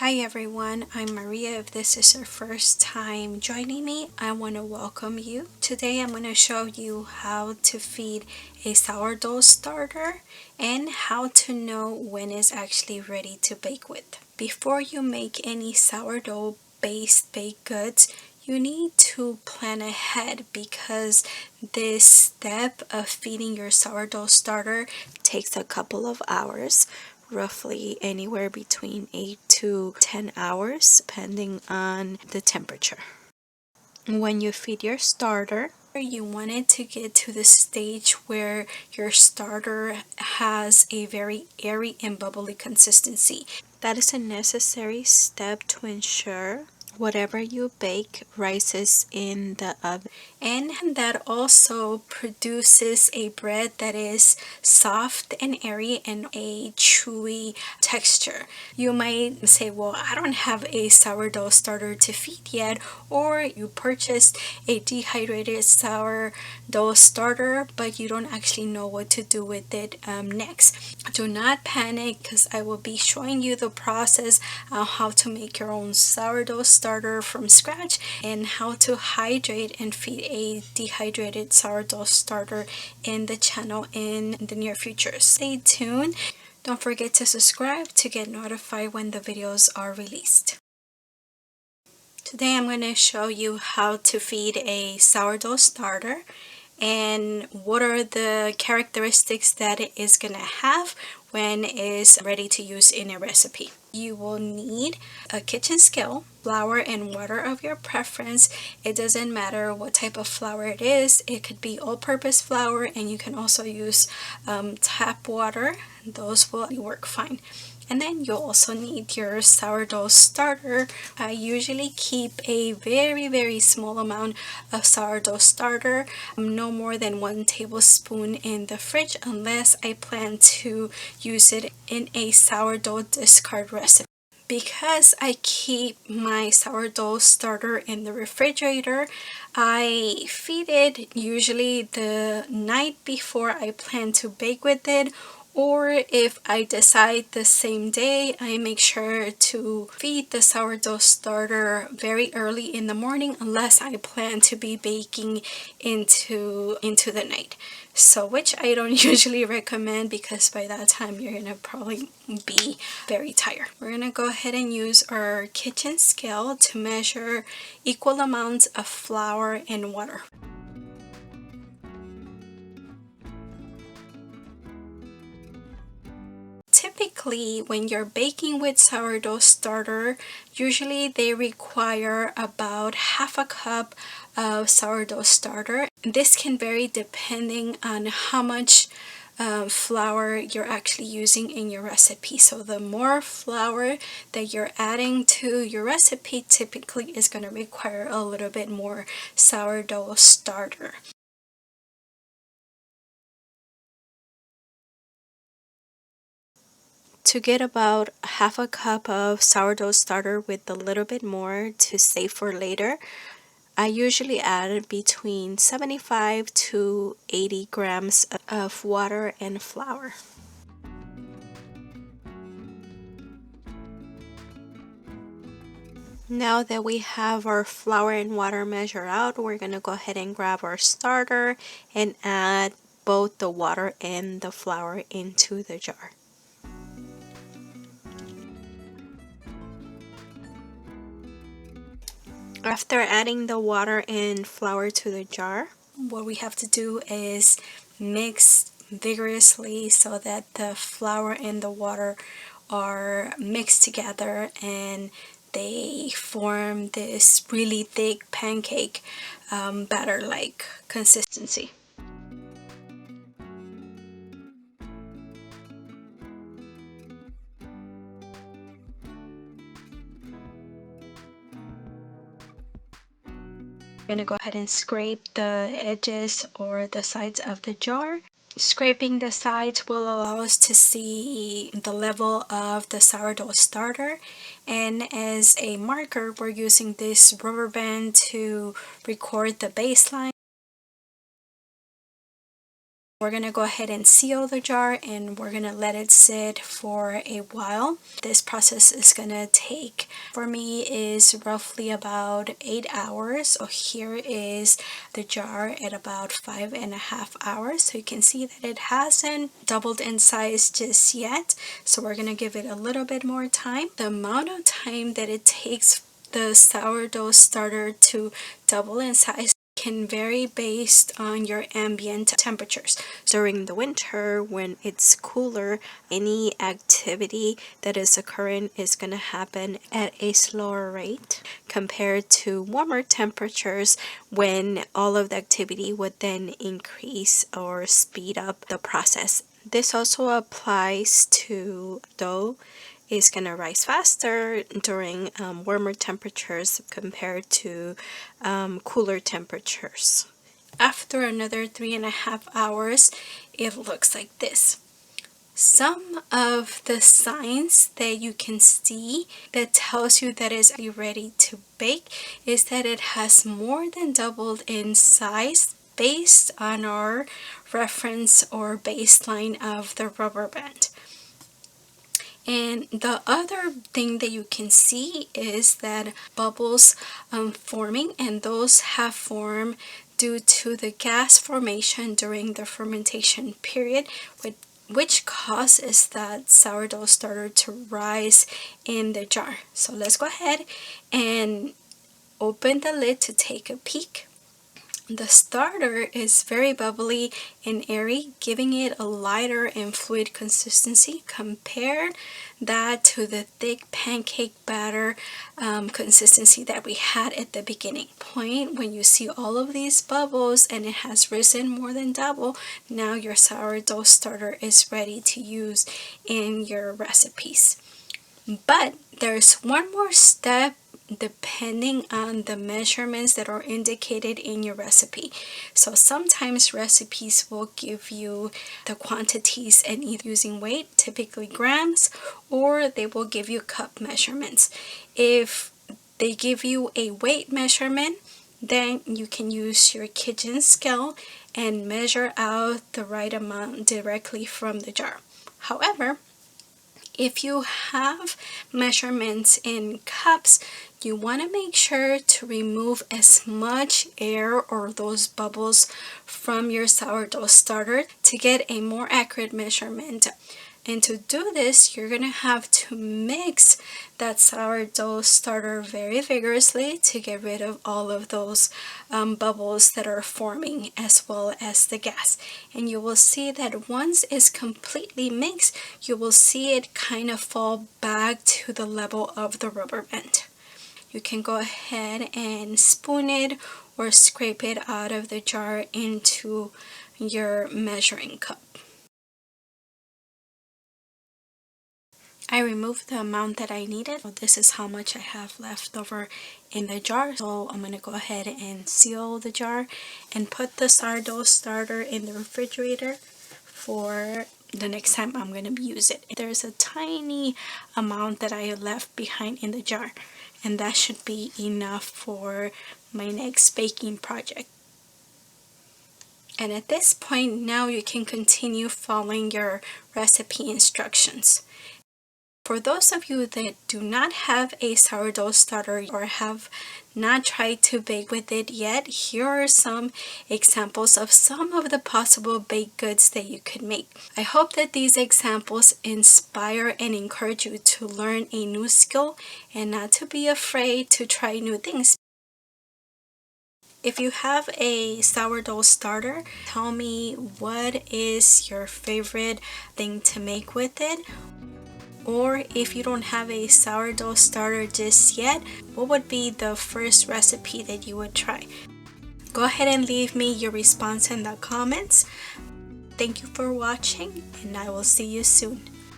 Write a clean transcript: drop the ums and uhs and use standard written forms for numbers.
Hi everyone, I'm Maria. If this is your first time joining me, I want to welcome you. Today I'm going to show you how to feed a sourdough starter and how to know when it's actually ready to bake with. Before you make any sourdough based baked goods, you need to plan ahead because this step of feeding your sourdough starter takes a couple of hours, roughly anywhere between 8 to 10 hours depending on the temperature. When you feed your starter, you want it to get to the stage where your starter has a very airy and bubbly consistency. That is a necessary step to ensure whatever you bake rises in the oven, and that also produces a bread that is soft and airy and a chewy texture. You might say, well, I don't have a sourdough starter to feed yet, or you purchased a dehydrated sourdough starter but you don't actually know what to do with it next. Do not panic, because I will be showing you the process on how to make your own sourdough starter from scratch and how to hydrate and feed a dehydrated sourdough starter in the channel in the near future. Stay tuned. Don't forget to subscribe to get notified when the videos are released. Today I'm going to show you how to feed a sourdough starter and what are the characteristics that it is going to have when it's ready to use in a recipe. You will need a kitchen scale, flour and water of your preference. It doesn't matter what type of flour it is. It could be all-purpose flour, and you can also use tap water. Those will work fine. And then you'll also need your sourdough starter. I usually keep a very small amount of sourdough starter, no more than 1 tablespoon in the fridge, unless I plan to use it in a sourdough discard recipe. Because I keep my sourdough starter in the refrigerator, I feed it usually the night before I plan to bake with it, or if I decide the same day, I make sure to feed the sourdough starter very early in the morning, unless I plan to be baking into the night. So, which I don't usually recommend, because by that time you're gonna probably be very tired. We're gonna go ahead and use our kitchen scale to measure equal amounts of flour and water. Typically, when you're baking with sourdough starter, usually they require about half a cup of sourdough starter. This can vary depending on how much flour you're actually using in your recipe. So the more flour that you're adding to your recipe typically is going to require a little bit more sourdough starter. To get about half a cup of sourdough starter with a little bit more to save for later, I usually add between 75 to 80 grams of water and flour. Now that we have our flour and water measured out, we're going to go ahead and grab our starter and add both the water and the flour into the jar. After adding the water and flour to the jar, what we have to do is mix vigorously so that the flour and the water are mixed together and they form this really thick pancake batter-like consistency. I'm going to go ahead and scrape the edges or the sides of the jar. Scraping the sides will allow us to see the level of the sourdough starter, and as a marker we're using this rubber band to record the baseline. We're gonna go ahead and seal the jar and we're gonna let it sit for a while. This process is gonna take, for me, is roughly about 8 hours. So here is the jar at about 5.5 hours. So you can see that it hasn't doubled in size just yet. So we're gonna give it a little bit more time. The amount of time that it takes the sourdough starter to double in size can vary based on your ambient temperatures. During the winter, when it's cooler, any activity that is occurring is going to happen at a slower rate compared to warmer temperatures, when all of the activity would then increase or speed up the process. This also applies to dough. Is going to rise faster during warmer temperatures compared to cooler temperatures. After another 3.5 hours, it looks like this. Some of the signs that you can see that tells you that it's ready to bake is that it has more than doubled in size based on our reference or baseline of the rubber band. And the other thing that you can see is that bubbles forming, and those have formed due to the gas formation during the fermentation period, which causes that sourdough starter to rise in the jar. So let's go ahead and open the lid to take a peek. The starter is very bubbly and airy, giving it a lighter and fluid consistency. Compare that to the thick pancake batter consistency that we had at the beginning. When you see all of these bubbles and it has risen more than double, now your sourdough starter is ready to use in your recipes. But there's one more step depending on the measurements that are indicated in your recipe. So sometimes recipes will give you the quantities and either using weight, typically grams, or they will give you cup measurements. If they give you a weight measurement, then you can use your kitchen scale and measure out the right amount directly from the jar. However, if you have measurements in cups, you want to make sure to remove as much air or those bubbles from your sourdough starter to get a more accurate measurement. And to do this, you're going to have to mix that sourdough starter very vigorously to get rid of all of those bubbles that are forming, as well as the gas. And you will see that once it's completely mixed, you will see it kind of fall back to the level of the rubber band. You can go ahead and spoon it or scrape it out of the jar into your measuring cup. I removed the amount that I needed. So this is how much I have left over in the jar. So I'm going to go ahead and seal the jar and put the sourdough starter in the refrigerator for the next time I'm going to use it. There's a tiny amount that I left behind in the jar, and that should be enough for my next baking project. And at this point, now you can continue following your recipe instructions. For those of you that do not have a sourdough starter or have not tried to bake with it yet, here are some examples of some of the possible baked goods that you could make. I hope that these examples inspire and encourage you to learn a new skill and not to be afraid to try new things. If you have a sourdough starter, tell me what is your favorite thing to make with it. Or if you don't have a sourdough starter just yet, what would be the first recipe that you would try? Go ahead and leave me your response in the comments. Thank you for watching, and I will see you soon.